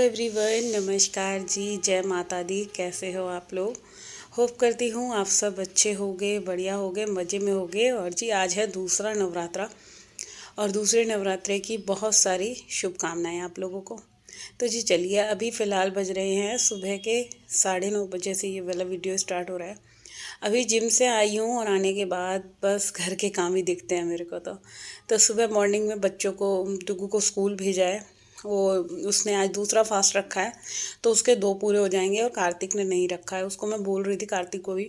Everyone, नमस्कार जी, जय माता दी। कैसे हो आप लोग? होप करती हूँ आप सब अच्छे होगे, बढ़िया होगे, मज़े में होगे। और जी आज है दूसरा नवरात्रा और दूसरे नवरात्रे की बहुत सारी शुभकामनाएं आप लोगों को। तो जी चलिए, अभी फ़िलहाल बज रहे हैं सुबह के 9:30 बजे से ये वाला वीडियो स्टार्ट हो रहा है। अभी जिम से आई हूँ और आने के बाद बस घर के काम ही दिखते हैं मेरे को। तो सुबह मॉर्निंग में बच्चों को, डुगू को स्कूल भेजा है। वो उसने आज दूसरा फास्ट रखा है तो उसके 2 पूरे हो जाएंगे, और कार्तिक ने नहीं रखा है। उसको मैं बोल रही थी, कार्तिक को भी,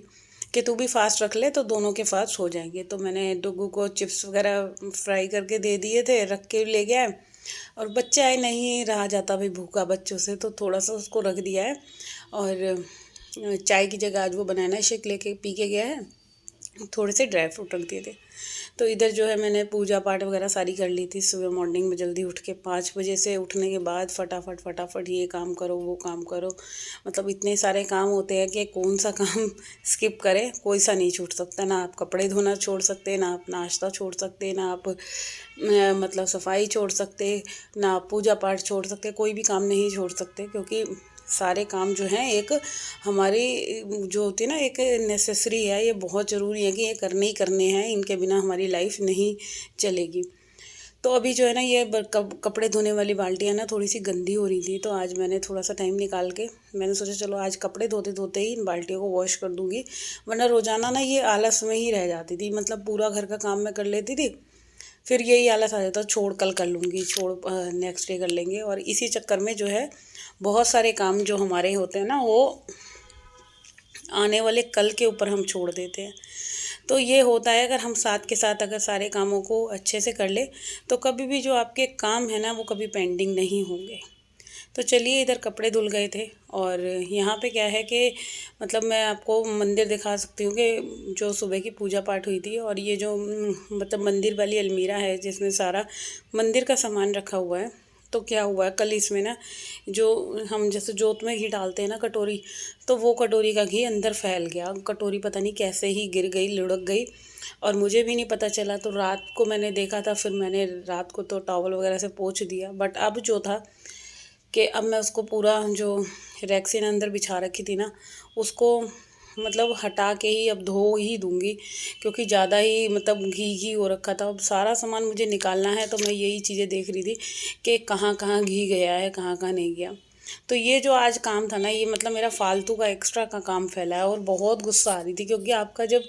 कि तू भी फास्ट रख ले तो दोनों के फास्ट हो जाएंगे। तो मैंने डुगू को चिप्स वगैरह फ्राई करके दे दिए थे, रख के ले गया है। और बच्चा है, नहीं रहा जाता भाई भूखा बच्चों से, तो थोड़ा सा उसको रख दिया है। और चाय की जगह आज वो बनाना शेक लेके पी के गया है। थोड़े से ड्राई फ्रूट रख दिए थे। तो इधर जो है मैंने पूजा पाठ वगैरह सारी कर ली थी सुबह मॉर्निंग में जल्दी उठ के। 5 बजे से उठने के बाद फटाफट फटाफट ये काम करो वो काम करो, मतलब इतने सारे काम होते हैं कि कौन सा काम स्किप करें, कोई सा नहीं छूट सकता। ना आप कपड़े धोना छोड़ सकते, ना आप नाश्ता छोड़ सकते, ना आप मतलब सफाई छोड़ सकते, ना आप पूजा पाठ छोड़ सकते, कोई भी काम नहीं छोड़ सकते। क्योंकि सारे काम जो हैं एक हमारी जो होती है ना, एक नेसेसरी है, ये बहुत ज़रूरी है कि ये करने ही करने हैं, इनके बिना हमारी लाइफ नहीं चलेगी। तो अभी जो है ना, ये कपड़े धोने वाली बाल्टियाँ ना थोड़ी सी गंदी हो रही थी, तो आज मैंने थोड़ा सा टाइम निकाल के मैंने सोचा चलो आज कपड़े धोते धोते ही इन बाल्टियों को वॉश कर दूँगी। वरना रोज़ाना ना ये आलस में ही रह जाती थी, मतलब पूरा घर का काम मैं कर लेती थी, फिर यही आलस आ जाता, छोड़ कल कर लूँगी, छोड़ नेक्स्ट डे कर लेंगे। और इसी चक्कर में जो है बहुत सारे काम जो हमारे होते हैं ना, वो आने वाले कल के ऊपर हम छोड़ देते हैं। तो ये होता है, अगर हम साथ के साथ अगर सारे कामों को अच्छे से कर ले तो कभी भी जो आपके काम है ना वो कभी पेंडिंग नहीं होंगे। तो चलिए, इधर कपड़े धुल गए थे और यहाँ पे क्या है कि मतलब मैं आपको मंदिर दिखा सकती हूँ कि जो सुबह की पूजा पाठ हुई थी। और ये जो मतलब मंदिर वाली अलमीरा है जिसमें सारा मंदिर का सामान रखा हुआ है। तो क्या हुआ है, कल इसमें ना जो हम जैसे जोत में घी डालते हैं ना कटोरी, तो वो कटोरी का घी अंदर फैल गया। कटोरी पता नहीं कैसे ही गिर गई, लुढ़क गई, और मुझे भी नहीं पता चला। तो रात को मैंने देखा था, फिर मैंने रात को तो टॉवल वगैरह से पोंछ दिया। बट अब जो था कि अब मैं उसको पूरा जो रैक्सीन अंदर बिछा रखी थी ना, उसको मतलब हटा के ही अब धो ही दूँगी, क्योंकि ज़्यादा ही मतलब घी घी हो रखा था। अब सारा सामान मुझे निकालना है, तो मैं यही चीज़ें देख रही थी कि कहाँ कहाँ घी गया है, कहाँ कहाँ नहीं गया। तो ये जो आज काम था ना, ये मतलब मेरा फालतू का एक्स्ट्रा का काम फैला है, और बहुत गुस्सा आ रही थी। क्योंकि आपका जब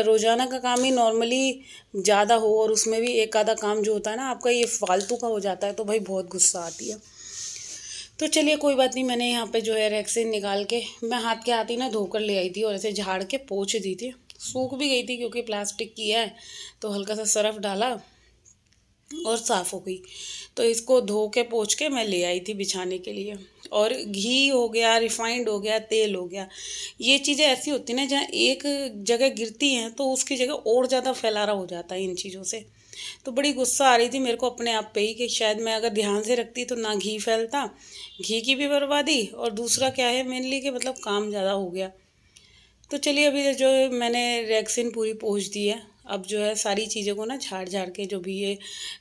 रोज़ाना का काम ही नॉर्मली ज़्यादा हो और उसमें भी एक आधा काम जो होता है ना आपका ये फालतू का हो जाता है, तो भाई बहुत गुस्सा आती है। तो चलिए कोई बात नहीं, मैंने यहाँ पे जो है रैक्सीन निकाल के मैं हाथ के हाथ ही ना धोकर ले आई थी और ऐसे झाड़ के पोंछ दी थी। सूख भी गई थी क्योंकि प्लास्टिक की है, तो हल्का सा सर्फ डाला और साफ़ हो गई। तो इसको धो के पोंछ के मैं ले आई थी बिछाने के लिए। और घी हो गया, रिफाइंड हो गया, तेल हो गया, ये चीज़ें ऐसी होती हैं ना, जहाँ एक जगह गिरती हैं तो उसकी जगह और ज़्यादा फैलारा हो जाता है इन चीज़ों से। तो बड़ी गुस्सा आ रही थी मेरे को अपने आप पे ही कि शायद मैं अगर ध्यान से रखती तो ना घी फैलता, घी की भी बर्बादी, और दूसरा क्या है मेनली कि मतलब काम ज़्यादा हो गया। तो चलिए, अभी जो है मैंने रैक्सीन पूरी पोंछ दी है। अब जो है सारी चीज़ों को ना झाड़ झाड़ के, जो भी ये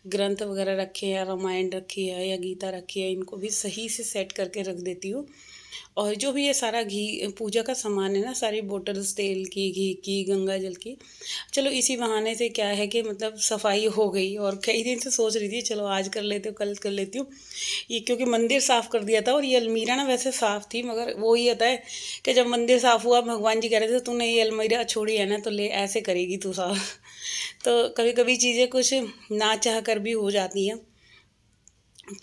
ग्रंथ वगैरह रखे हैं, रामायण रखी है या गीता रखी है, इनको भी सही से सेट करके रख देती हूँ। और जो भी ये सारा घी पूजा का सामान है ना, सारी बोटल्स तेल की, घी की, गंगा जल की, चलो इसी बहाने से क्या है कि मतलब सफाई हो गई। और कई दिन से सोच रही थी चलो आज कर लेती हूँ, कल कर लेती हूँ ये, क्योंकि मंदिर साफ़ कर दिया था। और ये अलमीरा ना वैसे साफ़ थी, मगर वो ही होता है कि जब मंदिर साफ़ हुआ, भगवान जी कह रहे थे तूने ये अलमीरा छोड़ी है ना, तो ले ऐसे करेगी तू साफ़। तो कभी कभी चीज़ें कुछ ना चाह कर भी हो जाती हैं।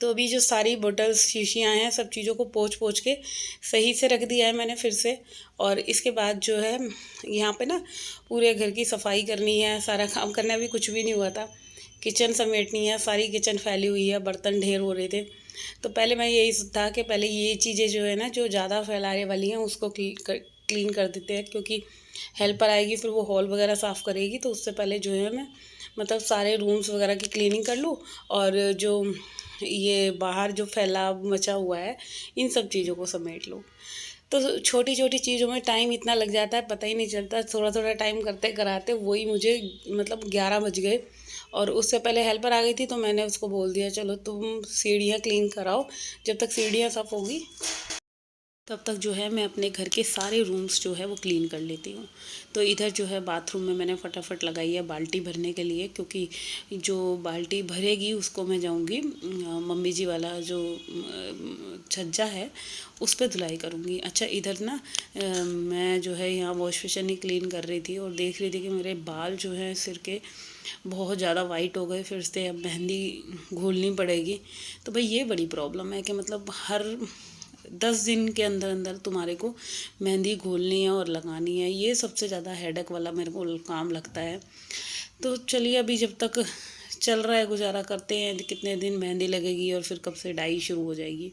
तो अभी जो सारी बोतल्स शीशियाँ हैं, सब चीज़ों को पोंछ पोंछ के सही से रख दिया है मैंने फिर से। और इसके बाद जो है यहाँ पे ना पूरे घर की सफाई करनी है, सारा काम करना है। अभी कुछ भी नहीं हुआ था, किचन समेटनी है, सारी किचन फैली हुई है, बर्तन ढेर हो रहे थे। तो पहले मैं यही था कि पहले ये चीज़ें जो है ना, जो ज़्यादा फैलाने वाली हैं, उसको क्लीन कर देते हैं। क्योंकि हेल्पर आएगी, फिर वो हॉल वगैरह साफ़ करेगी, तो उससे पहले जो है मैं मतलब सारे रूम्स वगैरह की क्लीनिंग कर लूँ। और जो ये बाहर जो फैलाव मचा हुआ है, इन सब चीज़ों को समेट लो। तो छोटी छोटी चीज़ों में टाइम इतना लग जाता है, पता ही नहीं चलता। थोड़ा थोड़ा टाइम करते कराते वही मुझे मतलब 11 बज गए। और उससे पहले हेल्पर आ गई थी तो मैंने उसको बोल दिया चलो तुम सीढ़ियाँ क्लीन कराओ, जब तक सीढ़ियाँ साफ़ होगी तब तक जो है मैं अपने घर के सारे रूम्स जो है वो क्लीन कर लेती हूँ। तो इधर जो है बाथरूम में मैंने फटाफट लगाई है बाल्टी भरने के लिए, क्योंकि जो बाल्टी भरेगी उसको मैं जाऊँगी मम्मी जी वाला जो छज्जा है उस पर धुलाई करूँगी। अच्छा इधर ना मैं जो है यहाँ वॉश बेसिन ही क्लीन कर रही थी और देख रही थी कि मेरे बाल जो हैं सिर के बहुत ज़्यादा वाइट हो गए, फिर से अब मेहंदी घोलनी पड़ेगी। तो भाई ये बड़ी प्रॉब्लम है कि मतलब हर 10 दिन के अंदर अंदर तुम्हारे को मेहंदी घोलनी है और लगानी है, ये सबसे ज़्यादा हेडेक वाला मेरे को काम लगता है। तो चलिए अभी जब तक चल रहा है गुजारा करते हैं, कितने दिन मेहंदी लगेगी और फिर कब से डाई शुरू हो जाएगी।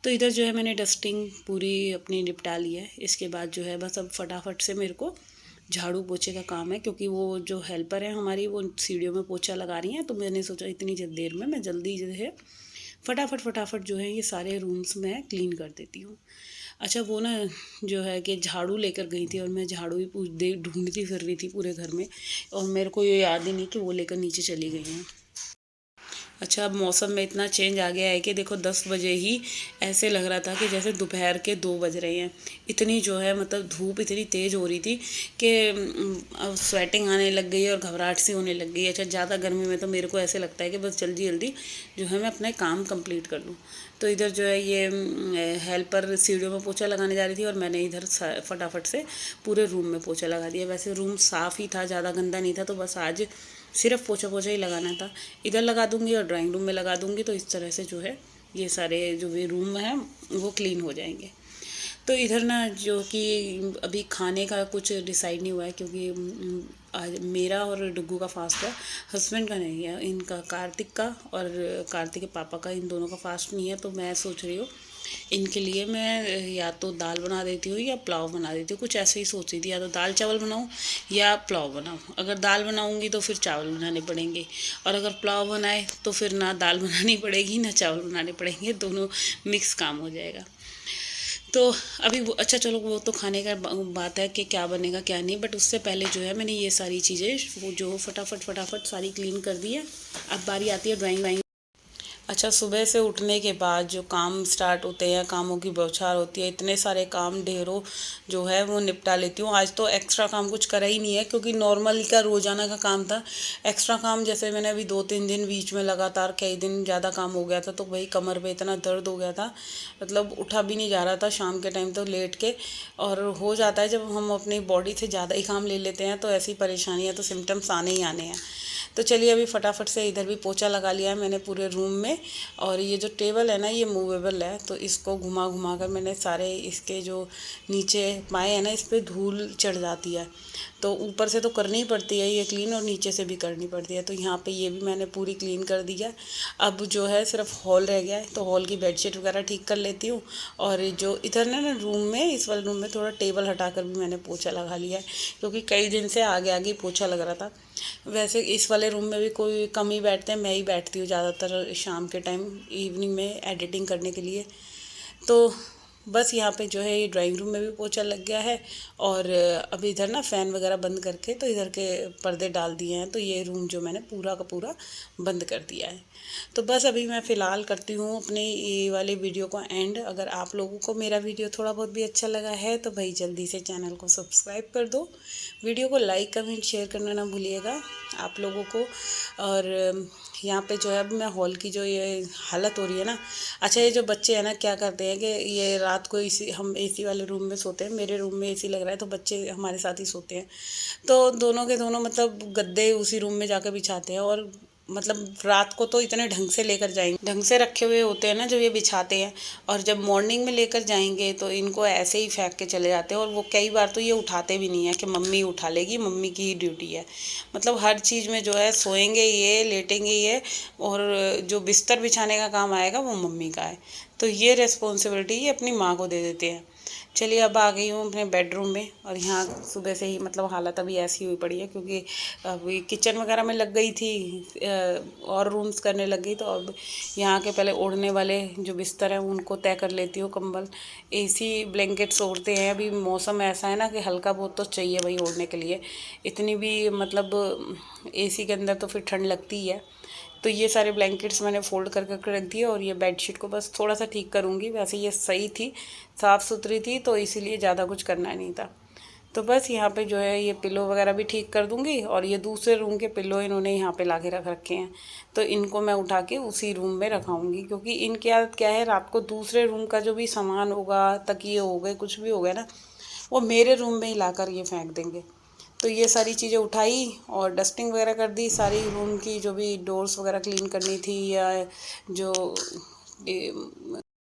तो इधर जो है मैंने डस्टिंग पूरी अपनी निपटा ली है। इसके बाद जो है बस अब फटाफट से मेरे को झाड़ू पोछे का काम है, क्योंकि वो जो हेल्पर है हमारी वो सीढ़ियों में पोछा लगा रही हैं। तो मैंने सोचा इतनी देर में मैं जल्दी जो है फटाफट जो है ये सारे रूम्स में क्लीन कर देती हूँ। अच्छा वो ना जो है कि झाड़ू लेकर गई थी और मैं झाड़ू ही ढूंढती फिर रही थी पूरे घर में, और मेरे को ये याद ही नहीं कि वो लेकर नीचे चली गई हैं। अच्छा अब मौसम में इतना चेंज आ गया है कि देखो 10 बजे ही ऐसे लग रहा था कि जैसे दोपहर के 2 बज रहे हैं। इतनी जो है मतलब धूप इतनी तेज़ हो रही थी कि अब स्वेटिंग आने लग गई और घबराहट सी होने लग गई। अच्छा ज़्यादा गर्मी में तो मेरे को ऐसे लगता है कि बस जल्दी जल्दी जो है मैं अपना काम कंप्लीट कर लूँ। तो इधर जो है ये हेल्पर सीढ़ियों में पोछा लगाने जा रही थी और मैंने इधर फटाफट से पूरे रूम में पोछा लगा दिया। वैसे रूम साफ़ ही था, ज़्यादा गंदा नहीं था, तो बस आज सिर्फ पोछा ही लगाना था। इधर लगा दूंगी और ड्राइंग रूम में लगा दूंगी, तो इस तरह से जो है ये सारे जो भी रूम हैं वो क्लीन हो जाएंगे। तो इधर ना जो कि अभी खाने का कुछ डिसाइड नहीं हुआ है, क्योंकि आज मेरा और डुग्गू का फास्ट है, हस्बैंड का नहीं है, इनका कार्तिक का और कार्तिक के पापा का, इन दोनों का फास्ट नहीं है। तो मैं सोच रही हूँ इनके लिए मैं या तो दाल बना देती हूँ या पुलाव बना देती हूँ, कुछ ऐसे ही सोच रही थी, या तो दाल चावल बनाऊँ या पुलाव बनाऊँ। अगर दाल बनाऊँगी तो फिर चावल बनाने पड़ेंगे, और अगर पुलाव बनाए तो फिर ना दाल बनानी पड़ेगी ना चावल बनाने पड़ेंगे, दोनों मिक्स काम हो जाएगा। तो अभी वो अच्छा चलो वो तो खाने का बात है कि क्या बनेगा क्या नहीं, बट उससे पहले जो है मैंने ये सारी चीज़ें वो जो फटाफट सारी क्लीन कर दी है। अब बारी आती है ड्राइंग। अच्छा सुबह से उठने के बाद जो काम स्टार्ट होते हैं, कामों की बौछार होती है, इतने सारे काम ढेरों जो है वो निपटा लेती हूँ। आज तो एक्स्ट्रा काम कुछ करा ही नहीं है, क्योंकि नॉर्मल का रोज़ाना का काम था। एक्स्ट्रा काम जैसे मैंने अभी 2-3 दिन बीच में लगातार कई दिन ज़्यादा काम हो गया था, तो वही कमर पे इतना दर्द हो गया था, मतलब उठा भी नहीं जा रहा था शाम के टाइम तो लेट के। और हो जाता है जब हम अपनी बॉडी से ज़्यादा ही काम ले लेते हैं तो ऐसी परेशानियाँ तो सिम्टम्स आने ही आने हैं। तो चलिए अभी फटाफट से इधर भी पोछा लगा लिया है मैंने पूरे रूम में। और ये जो टेबल है ना ये मूवेबल है, तो इसको घुमा घुमा कर मैंने सारे इसके जो नीचे पाए हैं ना इस पर धूल चढ़ जाती है, तो ऊपर से तो करनी ही पड़ती है ये क्लीन और नीचे से भी करनी पड़ती है। तो यहाँ पे ये भी मैंने पूरी क्लीन कर दी है। अब जो है सिर्फ हॉल रह गया है, तो हॉल की बेडशीट वगैरह ठीक कर लेती हूँ। और जो इधर ना रूम में इस वाले रूम में थोड़ा टेबल हटा कर भी मैंने पोछा लगा लिया है, क्योंकि कई दिन से आगे आगे पोछा लग रहा था। वैसे इस वाले रूम में भी कोई कम ही बैठते हैं, मैं ही बैठती हूँ ज़्यादातर शाम के टाइम इवनिंग में एडिटिंग करने के लिए। तो बस यहाँ पे जो है ये ड्राइंग रूम में भी पोछा लग गया है। और अभी इधर ना फ़ैन वगैरह बंद करके तो इधर के पर्दे डाल दिए हैं, तो ये रूम जो मैंने पूरा का पूरा बंद कर दिया है। तो बस अभी मैं फ़िलहाल करती हूँ अपने ये वाले वीडियो को एंड। अगर आप लोगों को मेरा वीडियो थोड़ा बहुत भी अच्छा लगा है तो भाई जल्दी से चैनल को सब्सक्राइब कर दो, वीडियो को लाइक कमेंट शेयर करना ना भूलिएगा आप लोगों को। और यहाँ पे जो है अब मैं हॉल की जो ये हालत हो रही है ना, अच्छा ये जो बच्चे हैं ना क्या करते हैं कि ये रात को इसी हम एसी वाले रूम में सोते हैं, मेरे रूम में एसी लग रहा है तो बच्चे हमारे साथ ही सोते हैं, तो दोनों के दोनों मतलब गद्दे उसी रूम में जाकर बिछाते हैं। और मतलब रात को तो इतने ढंग से लेकर जाएंगे, ढंग से रखे हुए होते हैं ना जब ये बिछाते हैं, और जब मॉर्निंग में लेकर जाएंगे तो इनको ऐसे ही फेंक के चले जाते हैं। और वो कई बार तो ये उठाते भी नहीं है कि मम्मी उठा लेगी, मम्मी की ही ड्यूटी है। मतलब हर चीज़ में जो है सोएंगे ये, लेटेंगे ये, और जो बिस्तर बिछाने का काम आएगा वो मम्मी का है। तो ये रिस्पॉन्सिबिलिटी ये अपनी माँ को दे देते हैं चलिए अब आ गई हूँ अपने बेडरूम में, और यहाँ सुबह से ही मतलब हालत अभी ऐसी हुई पड़ी है क्योंकि अभी किचन वगैरह में लग गई थी, और रूम्स करने लग गई, तो अब यहाँ के पहले ओढ़ने वाले जो बिस्तर हैं उनको तय कर लेती हूँ। कंबल एसी ब्लैंकेट्स ओढ़ते हैं, अभी मौसम ऐसा है ना कि हल्का बहुत तो चाहिए भाई ओढ़ने के लिए, इतनी भी मतलब एसी के अंदर तो फिर ठंड लगती ही है। तो ये सारे ब्लैंकेट्स मैंने फ़ोल्ड कर कर रख दिए, और ये बेडशीट को बस थोड़ा सा ठीक करूँगी। वैसे ये सही थी, साफ़ सुथरी थी, तो इसीलिए ज़्यादा कुछ करना नहीं था। तो बस यहाँ पे जो है ये पिलो वगैरह भी ठीक कर दूँगी, और ये दूसरे रूम के पिलो इन्होंने यहाँ पे ला के रख रखे हैं, तो इनको मैं उठा के उसी रूम में रखाऊँगी, क्योंकि इनकी आदत क्या है, रात को दूसरे रूम का जो भी सामान होगा, तकिए हो गए, कुछ भी हो गया ना, वो मेरे रूम में ही ला कर ये फेंक देंगे। तो ये सारी चीज़ें उठाई और डस्टिंग वगैरह कर दी सारी रूम की, जो भी डोर्स वगैरह क्लीन करनी थी, या जो